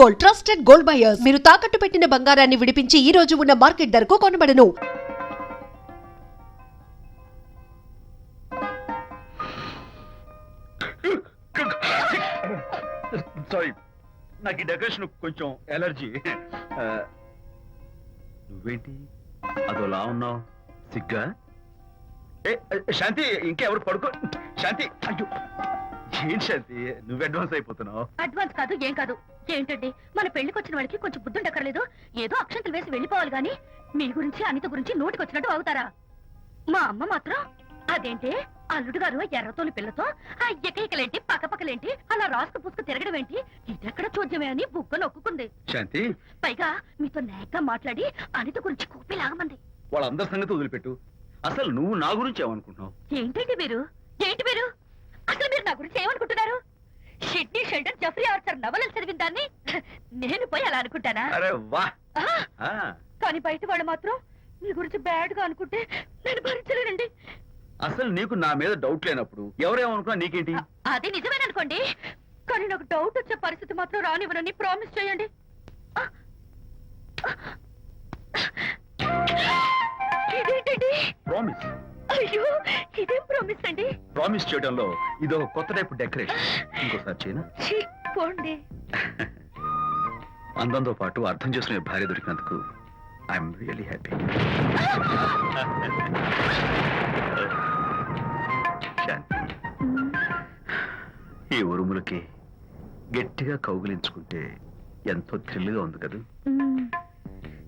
Gold, trusted gold buyers. మీరు తాకట్టు పెట్టిన బంగారాన్ని విడిపించి ఈ రోజు ఉన్న మార్కెట్ ధరకు కొనబడను. సారీ, నాకు ఈ డెకరేషన్ కొంచెం ఎలర్జీ. నువ్వేంటి అదోలా ఉన్నావు? సిగ్గా? శాంతి, ఇంకెవరు పడుకో. శాంతి, అయ్యో ఏం శాంతి, నువ్వు అడ్వాన్స్ అయిపోతున్నావు. అడ్వాన్స్ కాదు, ఏం కాదు. ఏంటండి, మన పెళ్లికి వచ్చిన వాళ్ళకి కొంచెం బుద్ధుండక్కర్లేదు? ఏదో అక్షంతలు వేసి వెళ్ళిపోవాలి గాని మీ గురించి అనిత గురించి నోటికి వచ్చినట్టు అవుతారా? మా అమ్మ మాత్రం అదేంటి అల్లుడు గారు ఎర్రతోని పిల్లతో ఆ ఎకైకలేంటి పక్కపక్కలేంటి అలా రాసుకు పుసుకు తిరగడం ఏంటి, ఇదెక్కడ చూద్యమే అని బుగ్గ నొక్కుంది. శాంతి, పైగా మీతో నేగ్గా మాట్లాడి అనిత గురించి కూపిలాగమంది. వాళ్ళందరి సంగతి వదిలిపెట్టు. అసలు నువ్వు నా గురించి ఏమనుకుంటున్నావు? ఏంటండి మీరు, ఏంటి మీరు అసలు మీరు నా గురించి ఏమనుకుంటున్నారు? షిడ్నీ షెల్డన్ జెఫ్రీ ఆర్చర్ నవలలు చదివిన దాన్ని నేను పోయి అలా అనుకుంటానా? అరే వా! కానీ బయట వాళ్ళు మాత్రం మీ గురించి బ్యాడ్ గా అనుకుంటే నేను భరించలేనండి. అసలు నీకు నా మీద డౌట్ లేనప్పుడు ఎవరేమనుకున్నా నీకేంటి? అది నిజమేననుకోండి, కానీ నాకు డౌట్ వచ్చే పరిస్థితి మాత్రం రానివ్వనని ప్రామిస్ చేయండి. ఇదేంటండి? ప్రామిస్? అయ్యో, ఇదేం ప్రామిస్ అండి? ప్రామిస్ చేయడంలో ఇదో కొత్త టైప్ డెకరేషన్. ఇంకోసారి చేయనా? పోండి. అందంతో పాటు అర్థం చేసుకునే భార్య దొరికినందుకు ఐఎమ్ రియలీ హ్యాపీ. ఈ ఉరుములకి గట్టిగా కౌగిలించుకుంటే ఎంతో థ్రిల్గా ఉంది కదా.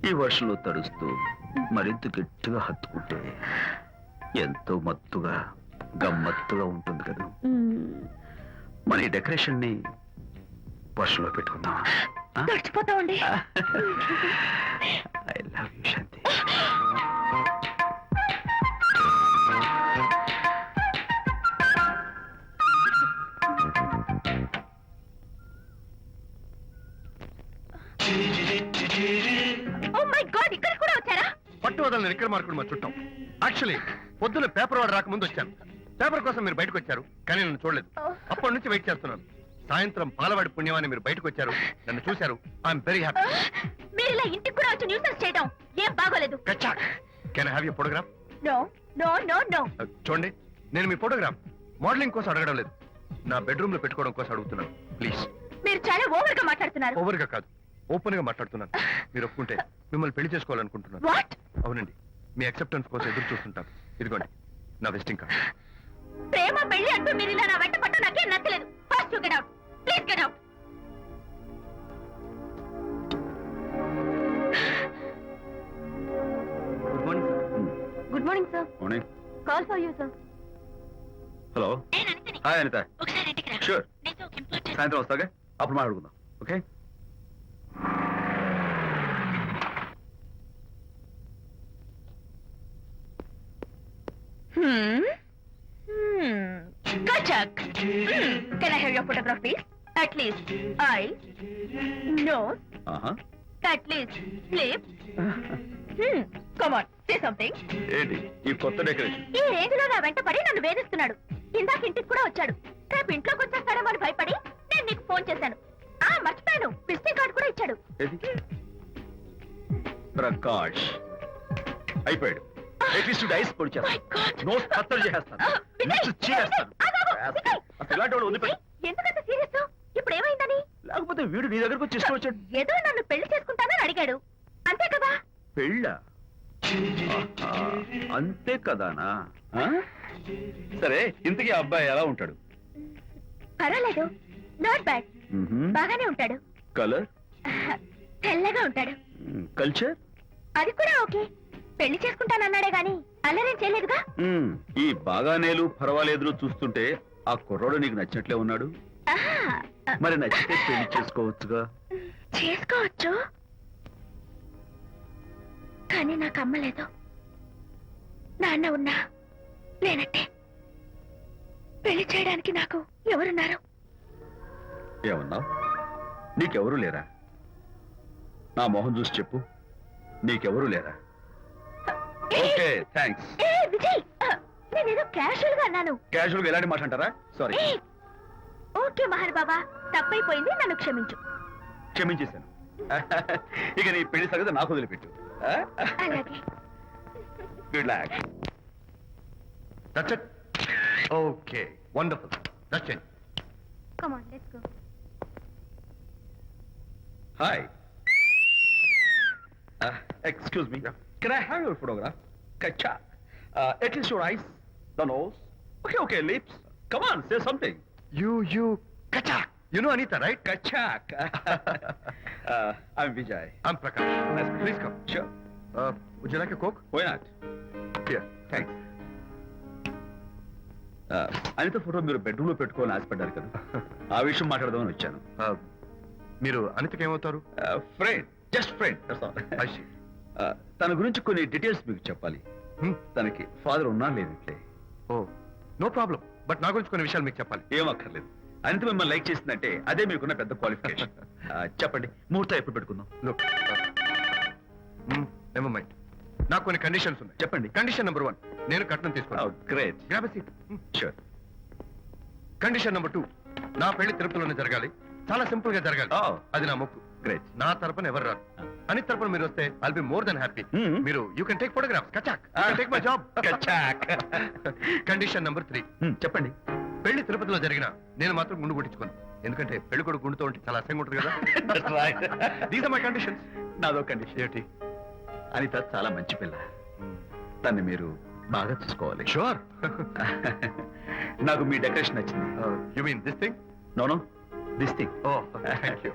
ఈ వర్షంలో తడుస్తూ మరింత గట్టిగా హత్తుకుంటే ఎంతో మత్తుగా గమ్మత్తుగా ఉంటుంది కదా. మన ఈ డెకరేషన్ ని వర్షంలో పెట్టుకుందామా? తడిచిపోతామండి. I love you Shanti. Oh my god, ఇక్కడ కూడా వచ్చారా? పట్టు వదలని నిక్కర మార్కుడు మా చుట్టాం. యాక్చువల్లీ పొద్దున్న పేపర్ వాడు రాకముందు వచ్చాను. పేపర్ కోసం మీరు బయటకు వచ్చారు, కానీ నన్ను చూడలేదు. అప్పటి నుంచి వెయిట్ చేస్తున్నాను. సాయంత్రం పాలవాడి పుణ్యమాన్ని మీరు బయటకు వచ్చారు, నన్ను చూశారు. I am very happy. మీరు ఇలా ఇంటికి కూడా వచ్చి న్యూసెన్స్ చేయడం ఏం బాగోలేదు. Can I have your photograph? No no no no. చూడండి, నేను మీ ఫోటోగ్రాఫ్ మోడలింగ్ కోసం అడగడం లేదు, నా బెడ్రూమ్ లో పెట్టుకోవడం కోసం అడుగుతున్నాను. ప్లీజ్. మీరు చాలా ఓవర్ గా మాట్లాడుతున్నారు. ఓవర్ గా కాదు, ఓపెన్ గా మాట్లాడుతున్నాను. మీరు ఒప్పుకుంటే మిమ్మల్ని పెళ్లి చేసుకోవాలనుకుంటున్నాను. వాట్? అవునండి, మీ అక్సెప్టెన్స్ కోసం ఎదురు చూస్తుంటాను. ఇదిగోండి నా విజిటింగ్ కార్డ్. ప్రేమ పెళ్లి అంటూ మీరు ఇలా నా వెంట పట్ట నాకేం నచ్చలేదు. First get out, please get out. Good morning sir. Good morning sir. Morning. Call for you sir. Hello. Hi Anitha. ఒకసారి ఇంటికి రా. షూర్. నీతో ఒక ఇంపార్టెంట్. సాయంత్రం వస్తాగా, అప్పుడు మాట్లాడుకుందాం. Okay? Kachak. Can I have your photograph, please? At least eyes, nose, at least lips. Come on, say something. ఏంటి ఈ కొత్త డెకరేషన్? ఈ రేంజ్ లో నా వెంట పడి నన్ను వేధిస్తున్నాడు. ఇందాక ఇంటికి కూడా వచ్చాడు. రేపు ఇంట్లోకి వచ్చేస్తాడేమో అని భయపడి నేను నీకు ఫోన్ చేశాను. మర్చిపోయాను, విజిటింగ్ కార్డు కూడా ఇచ్చాడు. ప్రకాష్ అయిపోయాడు. ఐస్ పొడి చేస్తాను, నోస్ కత్తలు చేస్తాను, ఎందుకంత సీరియస్? ఇప్పుడు ఏమైందని? లేకపోతే వీడు నీ దగ్గరకు వచ్చి ఇష్టం వచ్చాడు. ఏదో నన్ను పెళ్లి చేసుకుంటానని అడిగాడు, అంతే కదా? పెళ్ళా? అంతే కదానా? సరే, ఇంతకీ అబ్బాయి ఎలా ఉంటాడు? పర్వాలేదు, నాట్ బ్యాడ్, బాగానే ఉంటాడు. కలర్? తెల్లగా ఉంటాడు. కల్చర్? అది కూడా ఓకే. పెళ్లి చేసుకుంటానన్నాడే గాని అల్లరేం చేయలేదుగా. ఈ బాగానేలు పర్వాలేదులు చూస్తుంటే ఆ కుర్రోడు నీకు నచ్చినట్లే ఉన్నాడు. మరి నచ్చితే పెళ్లి చేసుకోవచ్చుగా. చేసుకోవచ్చు, కానీ నాకు అమ్మ లేదు, నాన్న ఉన్నా లేనట్టే. పెళ్లి చేయడానికి నాకు ఎవరున్నారు? ఏమన్నావు? నీకెవరూ లేరా? నా మొహం చూసి చెప్పు, నీకెవరూ లేరా? Okay, thanks. విజయ్, నేనేదో క్యాషువల్ గా అన్నాను. క్యాషువల్ గా ఎలాంటి మాట అంటారా? సారీ. ఓకే మహర్ బాబా, తప్పైపోయింది, నన్ను క్షమించు. క్షమించేశాను. ఇక నీ పెళ్లి సంగతి నాకు వదిలిపెట్టు. అలాగే. Good luck. That's it. Okay, wonderful. That's it. Come on, let's go. Hi. Excuse me. Can I have your photograph? Kacha. At least your eyes, the nose. Okay, lips. Come on, say something. You kachak. You know Anita, right? Kachak. I'm Vijay. I'm Prakash. Nice. Please come. Sure. Would you like a Coke? Why not? Here. Thanks. Anitha photo మీరు bedroom లో పెట్టుకోవాలని ఆశపడ్డారు కదా, ఆ విషయం మాట్లాడదామని వచ్చాను. మీరు అనితకి ఏమవుతారు? Friend, just friend. తన గురించి కొన్ని డీటెయిల్స్ మీకు చెప్పాలి. తనకి ఫాదర్ ఉన్నా లేదంటే. ఓ, నో ప్రాబ్లం. బట్ నా గురించి కొన్ని విషయాలు మీకు చెప్పాలి. ఏం అక్కర్లేదు. అనిత మిమ్మల్ని లైక్ చేసిందంటే అదే మీకున్న పెద్ద క్వాలిఫికేషన్. చెప్పండి, ముహూర్తం ఎప్పుడు పెట్టుకుందాం? Look, never mind. నాకు కొన్ని కండిషన్స్ ఉన్నాయి. చెప్పండి. కండిషన్ నెంబర్ 1, నేను కట్నం తీసుకున్నాను. Great. Grab a seat. Sure. Condition number 2, నా పెళ్లి తిరుపతిలోనే జరగాలి. చాలా సింపుల్ గా జరగాలి. అది నా మొక్కు. గ్రేట్. నా తరపున ఎవరు రాదు. అని తరపున మీరు వస్తే I'll be more than happy. మీరు యూ కెన్ టేక్ ఫోటోగ్రాఫ్స్. కచాక్. Take my job. కచాక్. కండిషన్ నెంబర్ 3, చెప్పండి. పెళ్లి తిరుపతిలో జరిగిన నేను మాత్రం గుండు కొట్టించుకోను. ఎందుకంటే పెళ్లి కొడుకు గుండుతో ఉంటే చాలా అసహ్యంగా ఉంటుంది కదా. These are my conditions. నాదో కండిషన్. ఏంటి? అనిత చాలా మంచి పిల్ల. తన్ని మీరు బాగా చూసుకోవాలి. షూర్. నాకు మీ డెకరేషన్ నచ్చింది. You mean this thing? No, this thing. Oh, thank you.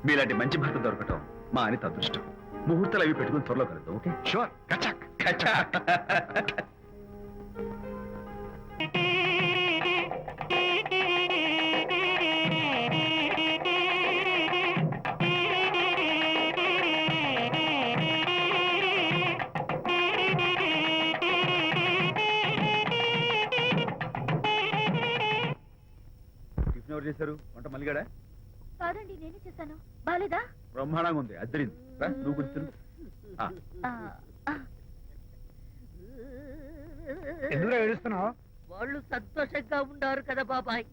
మీలాంటి మంచి భర్త దొరకటం మా అనిత అదృష్టం. ముహూర్తాలు అవి పెట్టుకుని త్వరలో కలుద్దాం. ఓకే? షూర్. కచాక్. కచాక్. టిఫిన్ ఎవరు చేశారు? వంట మల్లిగాడా? కాదండి, నేనే చేశాను. బాలేదా? బ్రహ్మాండంగా ఉంది. అద్దరింది. నువ్వు గుర్తు. ఎందుకు ఏడుస్తున్నావు? వాళ్ళు సంతోషంగా ఉన్నారు కదా బాబాయ్,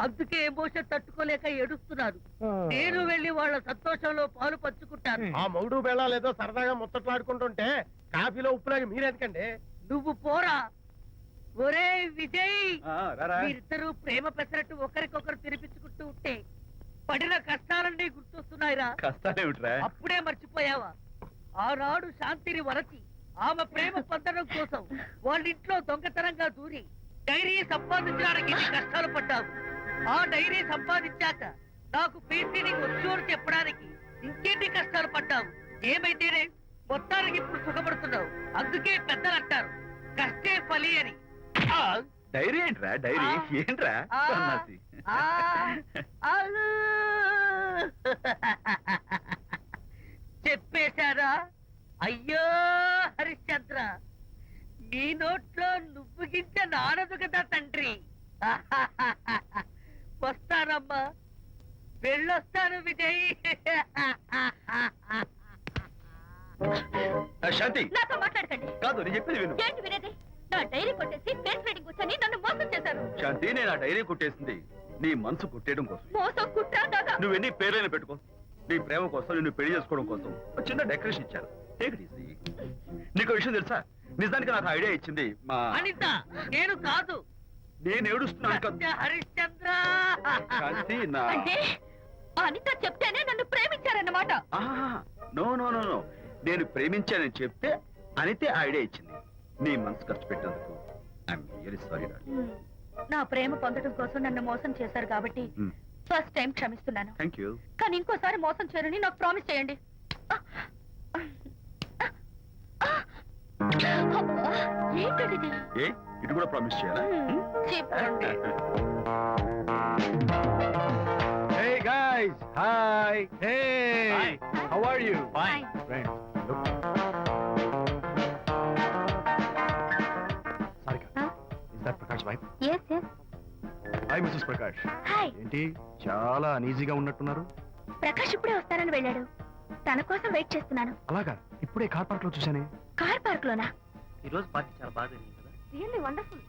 అందుకే ఎమోషన్ తట్టుకోలేక ఏడుస్తున్నారు. నేను వెళ్ళి వాళ్ళ సంతోషంలో పాలు పంచుకుంటాను. ఆ మౌడు బేళాలు ఏదో సరదాగా ముచ్చట్లాడుకుంటుంటే కాఫీలో ఉప్పులాగా మీరెందుకండి? నువ్వు పోరా. ఒరే విజయ్, రారా. మీరిద్దరూ ప్రేమ పెసరట్టు ఒకరికొకరు తినిపించుకుంటూ ఉంటే పడిన కష్టాలన్నీ గుర్తొస్తున్నాయిరా. కష్టాలేమిట్రా? అప్పుడే మర్చిపోయావా? ఆనాడు శాంతిని వరచి ఆమె ప్రేమ పొందడం కోసం వాళ్ళింట్లో దొంగతనంగా దూరి డైరీ సంపాదించడానికి ఎన్ని కష్టాలు పడ్డావు. ఆ డైరీ సంపాదించాక నాకు పీసీని వచ్చోరు చెప్పడానికి ఇంకెన్ని కష్టాలు పడ్డావు. ఏమైతేనే మొత్తానికి ఇప్పుడు సుఖపడుతున్నావు. అందుకే పెద్దలు అంటారు కష్టే ఫలి అని. డైరీ ఏంట్రా? డైరీ ఏంట్రా? సన్నాసి. చెప్పేశారా? అయ్యో హరిశ్చంద్ర, నీ నోట్లో నువ్వు గింజ నానదు కదా తండ్రి. వస్తానమ్మా, వెళ్ళొస్తాను విజయ్. శాంతి, నాతో మాట్లాడకండి. కాదు నేను చెప్పేది విను. ఏంటి వినేది? నా డైరీ కొట్టేసి ఫేస్ రీడింగ్ కూర్చొని నన్ను మోసం చేశారు. శాంతి, నేను ఆ డైరీ కుట్టేసింది నీ మనసు కుట్టేయడం కోసం. మోసం, కుట్ర, దగ. నువ్వు ఎన్ని పేర్లైనా పెట్టుకో, నీ ప్రేమ కోసం, నిన్ను పెళ్లి చేసుకోవడం కోసం ఒక చిన్న డెకరేషన్ ఇచ్చాను. Take it easy. నీకు విషయం తెలుసా? నిజానికి నాకు ఐడియా ఇచ్చింది మా అనిత, నేను కాదు. నేను ఏడుస్తున్నాను కదా. సత్య హరిశ్చంద్ర. శాంతి, నా అంటే అనిత చెప్తేనే నన్ను ప్రేమించారన్నమాట. నో నో నో నో, నేను ప్రేమించానని చెప్తే అనితే ఐడియా ఇచ్చింది. నీ మనసు ఖర్చు పెట్టేందుకు ఐఎమ్ రియల్లీ సారీ. నా ప్రేమ పొందడం కోసం నన్ను మోసం చేశారు కాబట్టి ఫస్ట్ టైం క్షమిస్తున్నాను. Thank you. కానీ ఇంకోసారి మోసం చేయరని నాకు ప్రామిస్ చేయండి. అబ్బా, ఏంటది? ఏ ఇటు కూడా ప్రామిస్ చేయాలా? చెప్పండి. Hey guys, hi. Hey, Hi. how are you? Fine. Friends, look. Sarika, Huh? is that Prakash wife? Yes, yes. Hi, Mrs. Prakash. Hi. ఏంటి చాలా అనీజీగా ఉన్నట్టున్నారు? ప్రకాష్ ఇప్పుడే వస్తారని వెళ్ళాడు. తన కోసం వెయిట్ చేస్తున్నాను. అలాగా, ఇప్పుడే కార్ పార్క్ లో చూశానే. కార్ పార్క్ లోనా? ఈ రోజు పార్టీ చాలా బాగా జరిగింది కదా. Really wonderful.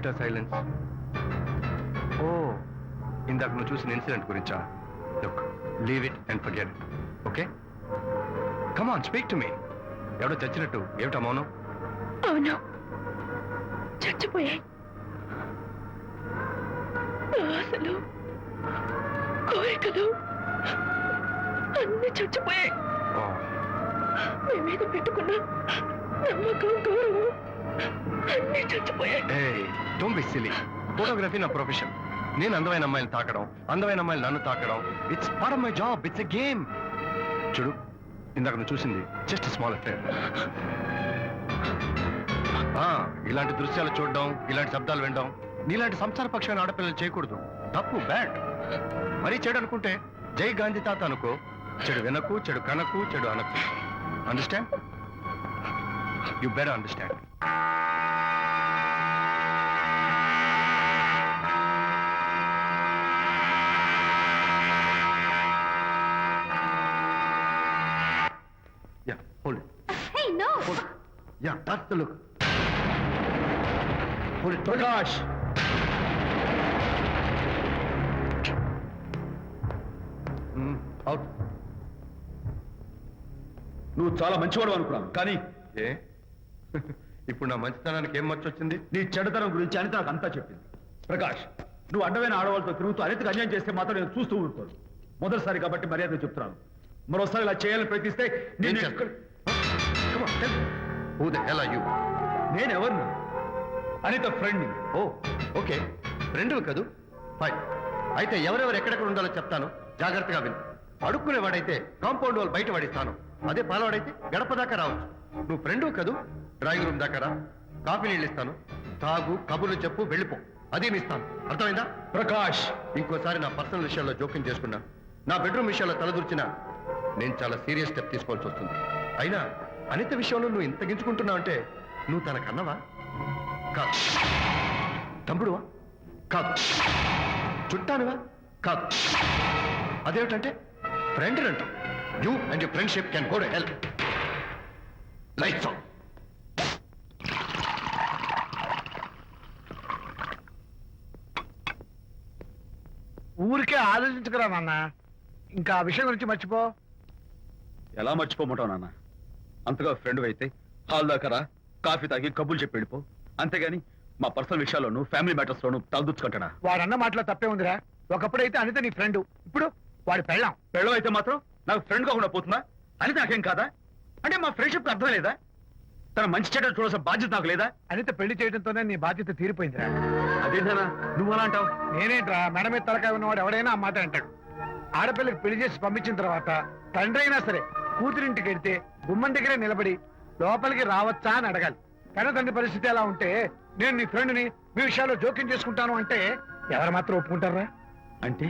ఏమిటా సైలెన్స్? ఓ, ఇందాక నువ్వు చూసిన ఇన్సిడెంట్ గురించా? Look, leave it and forget it, okay? Come on, speak to me. ఎవడో చచ్చినట్టు ఏమిటా మౌనం? అవును, చచ్చిపోయాయి. ఆశలు, కోరికలు అన్ని చచ్చిపోయాయి. ఓ, మీ మీద పెట్టుకున్న నమ్మకం, గౌరవం అన్ని చచ్చిపోయాయి. ఏయ్, డోంట్ బి సిలీ. ఫోటోగ్రఫీ నా ప్రొఫెషన్. నేను అందమైన అమ్మాయిని తాకడం, అందమైన అమ్మాయిలు నన్ను తాకడం, it's part of my job, it's a game. చూడు, ఇందాక నువ్వు చూసింది జస్ట్ స్మాల్ అఫేర్. ఇలాంటి దృశ్యాలు చూడడం, ఇలాంటి శబ్దాలు వినడం నీలాంటి సంసారపక్షమైన ఆడపిల్లలు చేయకూడదు. తప్పు, బ్యాడ్. మరీ చెడు అనుకుంటే జై గాంధీ తాత అనుకో. చెడు వినకు, చెడు కనకు, చెడు అనకు. Understand? You better understand. Yeah, hold it. Hey, no! Hold it. Yeah, that's the look. Hold it. Prakash, Out. నువ్వు చాలా మంచివాడు అనుకున్నాను, కానీ ఏ? ఇప్పుడు నా మంచితనానికి ఏం మర్చొచ్చింది? నీ చెడుతనం గురించి అనిత నాకు అంతా చెప్పింది. ప్రకాష్, నువ్వు అడ్డమైన ఆడవాళ్ళతో తిరుగుతూ అనితకు అన్యాయం చేస్తే మాత్రం నేను చూస్తూ ఉంటాను. మొదటిసారి కాబట్టి మర్యాద చెప్తున్నాను. మరోసారి ఇలా చేయాలని ప్రయత్నిస్తే ఏం నేను చేస్తావు? Come on, tell me. Who the hell are you? నేనెవరిని? అనిత ఫ్రెండ్. ఓ, ఓకే, ఫ్రెండ్ కదూ? ఫైన్. అయితే ఎవరెవరు ఎక్కడెక్కడ ఉండాలో చెప్తాను, జాగ్రత్తగా విను. అడుక్కునేవాడైతే కాంపౌండ్ వాళ్ళు బయట వాడిస్తాను. అదే పాలవాడైతే గడప దాకా రావచ్చు. నువ్వు ఫ్రెండు కదూ? డ్రాయింగ్ రూమ్ దాకా రా, కాఫీ నీళ్ళు ఇస్తాను, తాగు, కబుర్లు చెప్పు, వెళ్ళిపో. అదేమి ఇస్తాను, అర్థమైందా? ప్రకాష్, ఇంకోసారి నా పర్సనల్ విషయాల్లో జోక్యం చేసుకున్నా, నా బెడ్రూమ్ విషయాల్లో తలదూర్చినా నేను చాలా సీరియస్ స్టెప్ తీసుకోవాల్సి వస్తుంది. అయినా అనిత విషయంలో నువ్వు ఇంత గించుకుంటున్నావు అంటే నువ్వు తనకన్నవా? కాదు. తమ్ముడువా? కాదు. చుట్టానువా? కాదు. అదేమిటంటే ఫ్రెండ్ అంటాం. You and your friendship can go to help. Lights on. ఊరికే ఆలోచించుకురా నాన్న, ఇంకా ఆ విషయం గురించి మర్చిపో. ఎలా మర్చిపోమంటావు నాన్న? అంతగా ఫ్రెండ్ అయితే హాల్ దాకా రా, కాఫీ తాగి కబుర్లు చెప్పి వెళ్ళిపో. అంతేగాని మా పర్సనల్ విషయాల్లోనూ ఫ్యామిలీ మ్యాటర్స్ లోనూ తలదూర్చుకుంటాడా? వాడన్న మాటలో తప్పే ఉందిరా. ఒకప్పుడైతే అనిత నీ ఫ్రెండ్, ఇప్పుడు వాడి పెళ్ళాం. పెళ్ళం అయితే మాత్రం నాకు ఫ్రెండ్ కాకుండా పోతుందా? అని నాకేం కాదా? అంటే మా ఫ్రెండ్షిప్ అర్థం లేదా? తన మంచి చెడ్డ చూడాల్సిన బాధ్యత నాకు లేదా? అనిత పెళ్లి చేయడంతోనే నీ బాధ్యత తీరిపోయిందిరా. అదేంటనా నువ్వు అలా అంటావు? నేనేంట్రా, మెడ మీద తలకాయ ఉన్నవాడు ఎవడైనా ఆ మాట అంటాడు. ఆడపిల్లకి పెళ్లి చేసి పంపించిన తర్వాత తండ్రి అయినా సరే కూతురింటికి వెళ్తే గుమ్మం దగ్గరే నిలబడి లోపలికి రావచ్చా అని అడగాలి. కానీ తండ్రి పరిస్థితి ఎలా ఉంటే నేను నీ ఫ్రెండ్ని మీ విషయాల్లో జోక్యం చేసుకుంటాను అంటే ఎవరు మాత్రం ఒప్పుకుంటారా? అంటే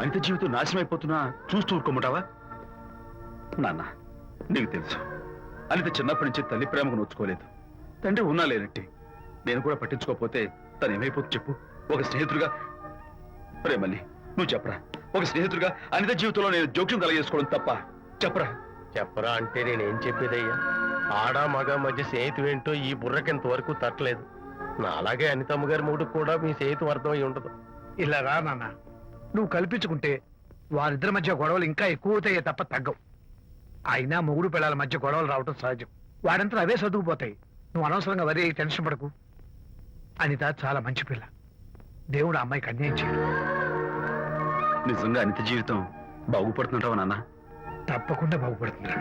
అనిత జీవితం నాశనం అయిపోతున్నా చూస్తూ ఊరుకోమంటావా? నాన్న, నీకు తెలుసు అనిత చిన్నప్పటి నుంచి తల్లి ప్రేమకు నోచుకోలేదు. తండ్రి ఉన్నా లేనట్టే. నేను కూడా పట్టించుకోకపోతే తను ఏమైపోతుంది చెప్పు? ఒక స్నేహితుడిగా ప్రేమల్ని నువ్వు చెప్పరా? ఒక స్నేహితుడిగా అనిత జీవితంలో నేను జోక్యం కలగజేసుకోవడం తప్ప? చెప్పరా? చెప్పరా అంటే నేనేం చెప్పేదయ్యా? ఆడ మగ మధ్య స్నేహితు ఏంటో ఈ బుర్రకింత వరకు తట్టలేదు. నా అలాగే అనితమ్మ గారి మూడు కూడా మీ స్నేహితు అర్థం అయి ఉండదు. ఇలా రా నాన్న, నువ్వు కల్పించుకుంటే వారిద్దరి మధ్య గొడవలు ఇంకా ఎక్కువ అవుతాయే తప్ప తగ్గవు. అయినా మొగుడు పిల్లల మధ్య గొడవలు రావటం సహజం. వాడంతా అవే సర్దుకుపోతాయి. నువ్వు అనవసరంగా వరి టెన్షన్ పడకు. అనిత చాలా మంచి పిల్ల. దేవుడు ఆ అమ్మాయికి అన్యాయం చేయడు. నిజంగా అనిత జీవితం బాగుపడుతుంటావా నాన్న? తప్పకుండా బాగుపడుతుందిరా.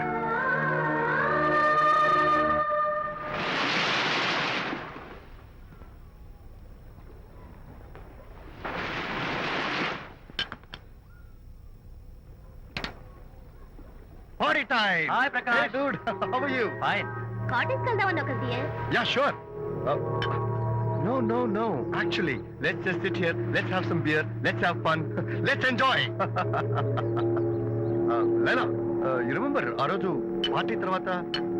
Party time! Hi, Prakash. Hey, dude. How are you? Fine. Cottage వెళ్దామని ఒక Yeah, sure. No. Actually, let's just sit here. Let's have some beer. Let's have fun. Let's enjoy. Lena, you remember ఆ రోజు party తర్వాత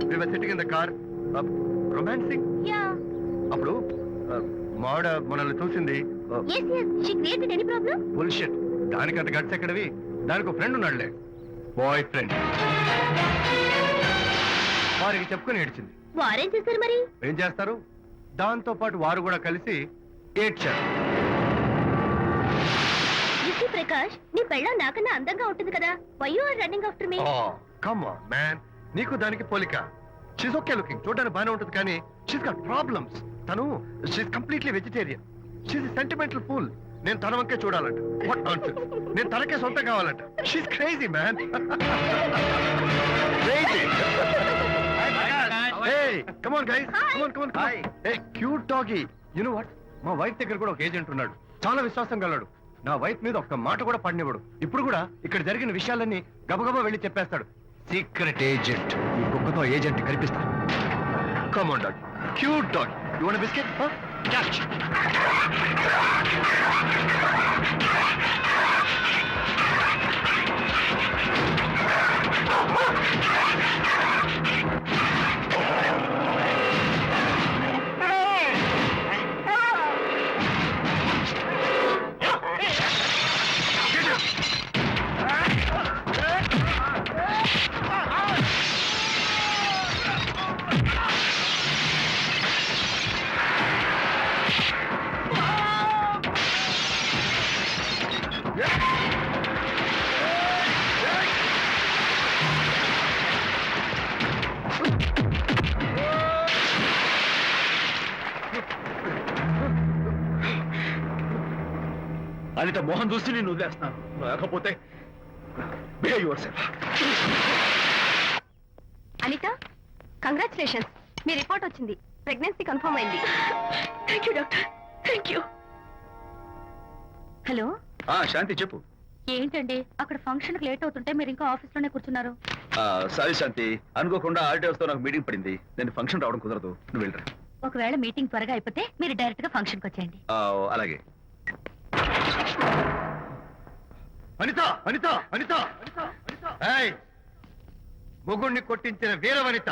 we were sitting in the car, romancing? Yeah అప్పుడు మావిడ మనల్ని చూసింది. yes she created any problem Bullshit. దానికంత guts ఎక్కడవి? దానికి ఒక ఫ్రెండ్ ఉన్నాడులే, బాయ్ ఫ్రెండ్. వారికి చెప్పుకొని ఏడ్చింది. వారేం చేశారు మరి ఏం చేస్తారు? దాంతో పాటు వారు కూడా కలిసి ఏడ్చారు. ప్రకాష్ నీ పెళ్ళం నాకన్నా అందంగా ఉంటుంది కదా. Why you are running after me? Come on man, నీకు దానికి పోలిక. షీస్ ఓకే లుకింగ్, చూడడానికి బాగానే ఉంటుంది, కానీ షీస్ గాట్ ప్రాబ్లమ్స్. తను she's completely vegetarian. She's sentimental pool. నేను తన వంకే చూడాలంట. What nonsense. నేను తనకే సొంతం కావాలంట. She's crazy man. Crazy. Hey, come on guys. Come on, come on, come on. Hey, cute doggy. You know what? మా wife దగ్గర కూడా ఒక ఏజెంట్ ఉన్నాడు. చాలా విశ్వాసం గలడు. నా వైఫ్ మీద ఒక్క మాట కూడా పడినివ్వడు. ఇప్పుడు కూడా ఇక్కడ జరిగిన విషయాలన్నీ గబగబా వెళ్ళి చెప్పేస్తాడు. Secret agent. ఈ కుక్కతో ఏజెంట్ కనిపిస్తా. Come on, dog. Cute dog. You want a biscuit? Huh? Catch. Anitha Mohan చూసి నేను వదిలేస్తున్నాను. లేకపోతే behave yourself. Anita, congratulations. మీ రిపోర్ట్ వచ్చింది. ప్రెగ్నెన్సీ కన్ఫర్మ్ అయింది. Thank you doctor. Thank you. Hello, Shanti చెప్పు. ఏంటండి అక్కడ ఫంక్షన్ లేట్ అవుతుంటే మీరు ఇంకా ఆఫీస్ లోనే కూర్చున్నారు? సారీ శాంతి, అనుకోకుండా ఆర్డర్స్ తో నాకు మీటింగ్ పడింది. నేను ఫంక్షన్ రావడం కుదరదు. నువ్వు వెళ్ళరా. ఒకవేళ మీటింగ్ త్వరగా అయిపోతే మీరు డైరెక్ట్ గా ఫంక్షన్ కి వచ్చేయండి. అలాగే. అనిత, అనిత, అనిత, ఏయ్, మొగుణ్ణి కొట్టించిన వీర వనిత,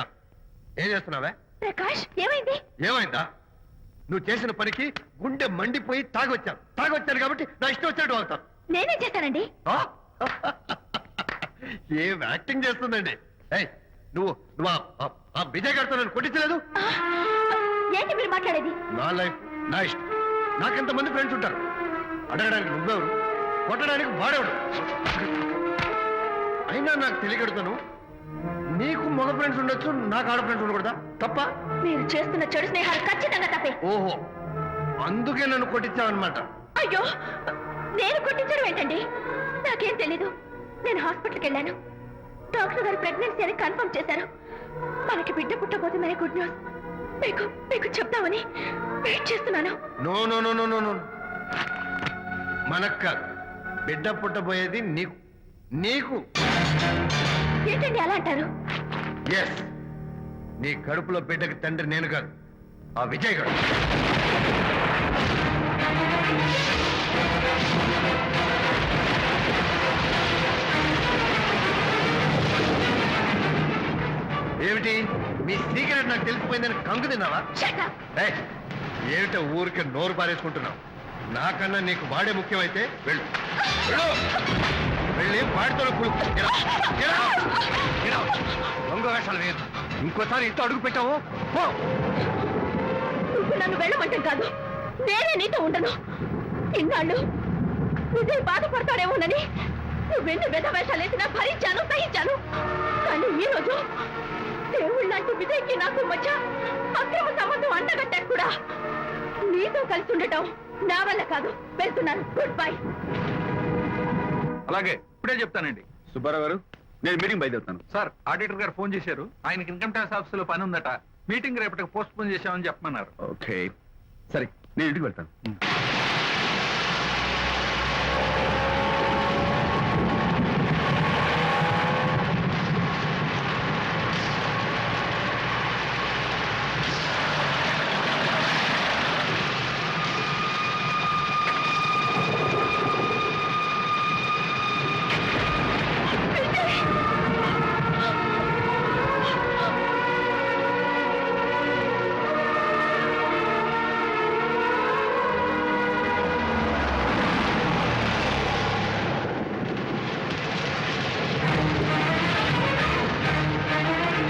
ఏం చేస్తున్నావే? ప్రకాష్, ఏమైంది? ఏమైందా? నువ్వు చేసిన పనికి గుండె మండిపోయి తాగొచ్చాను కాబట్టి నా ఇష్టం వచ్చినట్టు అవుతాను. నేనేం చేశానండి? ఏం యాక్టింగ్ చేస్తుందండి. ఏయ్, నువ్వు నువ్వు ఆ విజయ్ గారితో నన్ను కొట్టించలేదు. ఏంటి మీరు మాట్లాడేది? నా లైఫ్ నా ఇష్టం. నాకెంతమంది ఫ్రెండ్స్ ఉంటారు. అడగడానికి నువ్వెవరు, కొట్టడానికి వాడేవాడు. అయినా నాకు తెలియగడుతాను, నీకు మగ ఫ్రెండ్స్ ఉండొచ్చు, నాకు ఆడ ఫ్రెండ్స్ ఉండకూడదా? తప్ప? మీరు చేస్తున్న చెడు స్నేహాలు ఖచ్చితంగా తప్పే. ఓహో, అందుకే నన్ను కొట్టించావన్నమాట. అయ్యో, నేను కొట్టించడం ఏంటండి? నాకేం తెలీదు. నేను హాస్పిటల్కి వెళ్ళాను. డాక్టర్ గారు ప్రెగ్నెన్సీ అని కన్ఫర్మ్ చేశారు. మనకి బిడ్డ పుట్టబోతుందనే గుడ్ న్యూస్ మీకు చెప్తామని వెయిట్ చేస్తున్నాను. No no no no no no, మనక్క బిడ్డ పుట్టబోయేది నీకు. నీకు ఏంటండి అలా అంటారు? ఎస్, నీ కడుపులో బిడ్డకి తండ్రి నేను కాదు, ఆ విజయ్ గారు. ఏమిటి మీ సీక్రెట్ నాకు తెలిసిపోయిందని కంగు తిన్నావా? ఏయ్, ఏమిటో ఊరికే నోరు పారేసుకుంటున్నావు? నాకన్నా నీకు వాడే ముఖ్యమైతే వెళ్ళు, వెళ్ళు, వెళ్ళి వాడితో దొంగ వేషాలు వేయదు. ఇంకోసారి ఇంట్లో అడుగు పెట్టావు పో. నువ్వు నన్ను వెళ్ళమంటే కాదు, నేనే నీతో ఉండను. ఇన్నాళ్ళు విజయ్ బాధపడతాడేమోనని నువ్వెన్ని వెధ వేషాలు వేసినా భరించాను, సహించాను. కానీ ఈ రోజు దేవుళ్ళంటూ విజయ్కి నాకు మధ్య అక్రమ సంబంధం అంటగట్టాక కూడా నీతో కలిసి ఉండటం నా వల్ల కాదు. వెళ్తున్నాను. Good bye. అలాగే, ఇప్పుడే చెప్తానండి. సుబ్బారావు గారు, నేను మీటింగ్ బయలుదేరుతాను. సార్, ఆడిటర్ గారు ఫోన్ చేశారు. ఆయనకి ఇన్కమ్ ట్యాక్స్ ఆఫీస్ లో పని ఉందట. మీటింగ్ రేపటికి పోస్ట్ పోన్ చేశామని చెప్పమన్నారు. ఓకే, సరే, నేను ఇంటికి వెళ్తాను.